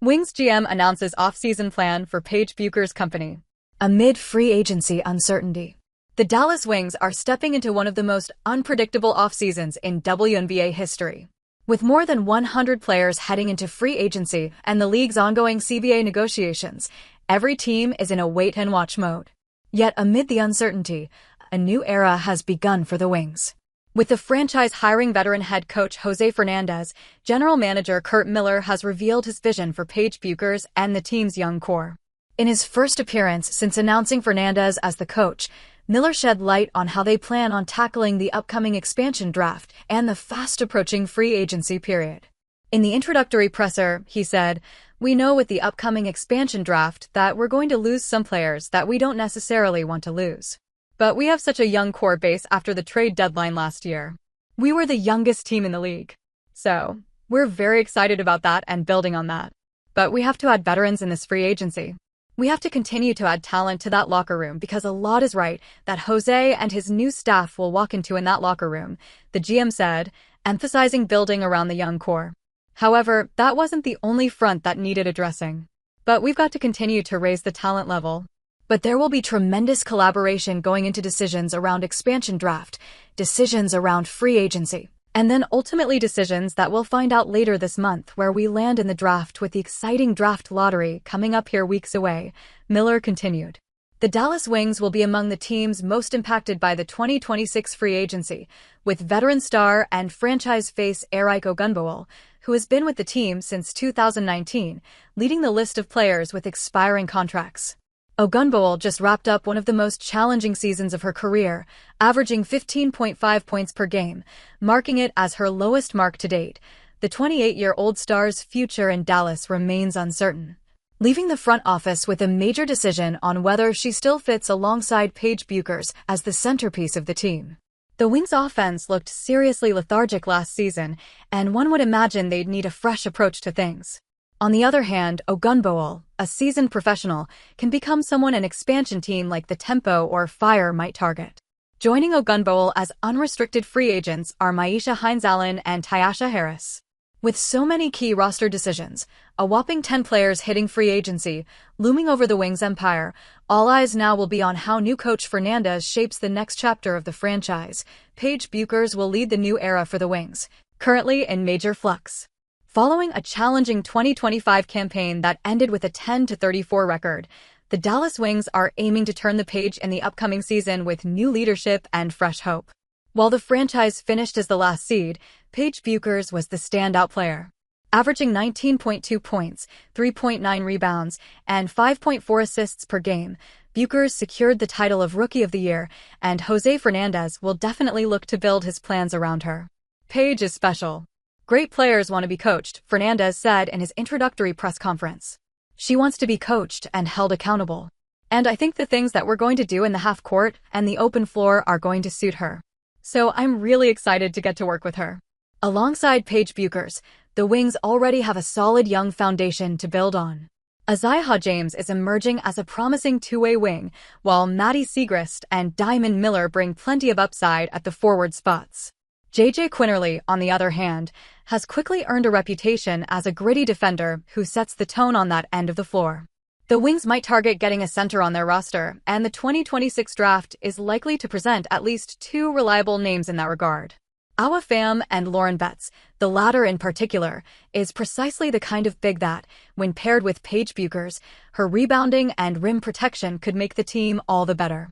Wings GM announces off-season plan for Paige Bueckers' company. Amid free agency uncertainty, the Dallas Wings are stepping into one of the most unpredictable off-seasons in WNBA history. With more than 100 players heading into free agency and the league's ongoing CBA negotiations, every team is in a wait-and-watch mode. Yet amid the uncertainty, a new era has begun for the Wings. With the franchise hiring veteran head coach Jose Fernandez, general manager Curt Miller has revealed his vision for Paige Bueckers and the team's young core. In his first appearance since announcing Fernandez as the coach, Miller shed light on how they plan on tackling the upcoming expansion draft and the fast-approaching free agency period. In the introductory presser, he said, "We know with the upcoming expansion draft that we're going to lose some players that we don't necessarily want to lose. But we have such a young core base after the trade deadline last year. We were the youngest team in the league. So, we're very excited about that and building on that. But we have to add veterans in this free agency. We have to continue to add talent to that locker room because a lot is right that Jose and his new staff will walk into in that locker room," the GM said, emphasizing building around the young core. However, that wasn't the only front that needed addressing. But we've got to continue to raise the talent level. But there will be tremendous collaboration going into decisions around expansion draft, decisions around free agency, and then ultimately decisions that we'll find out later this month where we land in the draft with the exciting draft lottery coming up here weeks away, Miller continued. The Dallas Wings will be among the teams most impacted by the 2026 free agency, with veteran star and franchise face Eric Ogunbowale, who has been with the team since 2019, leading the list of players with expiring contracts. Ogunbowale just wrapped up one of the most challenging seasons of her career, averaging 15.5 points per game, marking it as her lowest mark to date. The 28-year-old star's future in Dallas remains uncertain, leaving the front office with a major decision on whether she still fits alongside Paige Bueckers as the centerpiece of the team. The Wings' offense looked seriously lethargic last season, and one would imagine they'd need a fresh approach to things. On the other hand, Ogunbowale, a seasoned professional, can become someone an expansion team like the Tempo or Fire might target. Joining Ogunbowale as unrestricted free agents are Myisha Hines-Allen and Tyasha Harris. With so many key roster decisions, a whopping 10 players hitting free agency, looming over the Wings' empire, all eyes now will be on how new coach Fernandez shapes the next chapter of the franchise. Paige Bueckers will lead the new era for the Wings, currently in major flux. Following a challenging 2025 campaign that ended with a 10-34 record, the Dallas Wings are aiming to turn the page in the upcoming season with new leadership and fresh hope. While the franchise finished as the last seed, Paige Bueckers was the standout player. Averaging 19.2 points, 3.9 rebounds, and 5.4 assists per game, Bueckers secured the title of Rookie of the Year, and Jose Fernandez will definitely look to build his plans around her. Paige is special. Great players want to be coached, Fernandez said in his introductory press conference. She wants to be coached and held accountable. And I think the things that we're going to do in the half court and the open floor are going to suit her. So I'm really excited to get to work with her. Alongside Paige Bueckers, the Wings already have a solid young foundation to build on. Isaiah James is emerging as a promising two-way wing, while Maddie Siegrist and Diamond Miller bring plenty of upside at the forward spots. J.J. Quinterly, on the other hand, has quickly earned a reputation as a gritty defender who sets the tone on that end of the floor. The Wings might target getting a center on their roster, and the 2026 draft is likely to present at least two reliable names in that regard. Awa Pham and Lauren Betts, the latter in particular, is precisely the kind of big that, when paired with Paige Bueckers, her rebounding and rim protection could make the team all the better.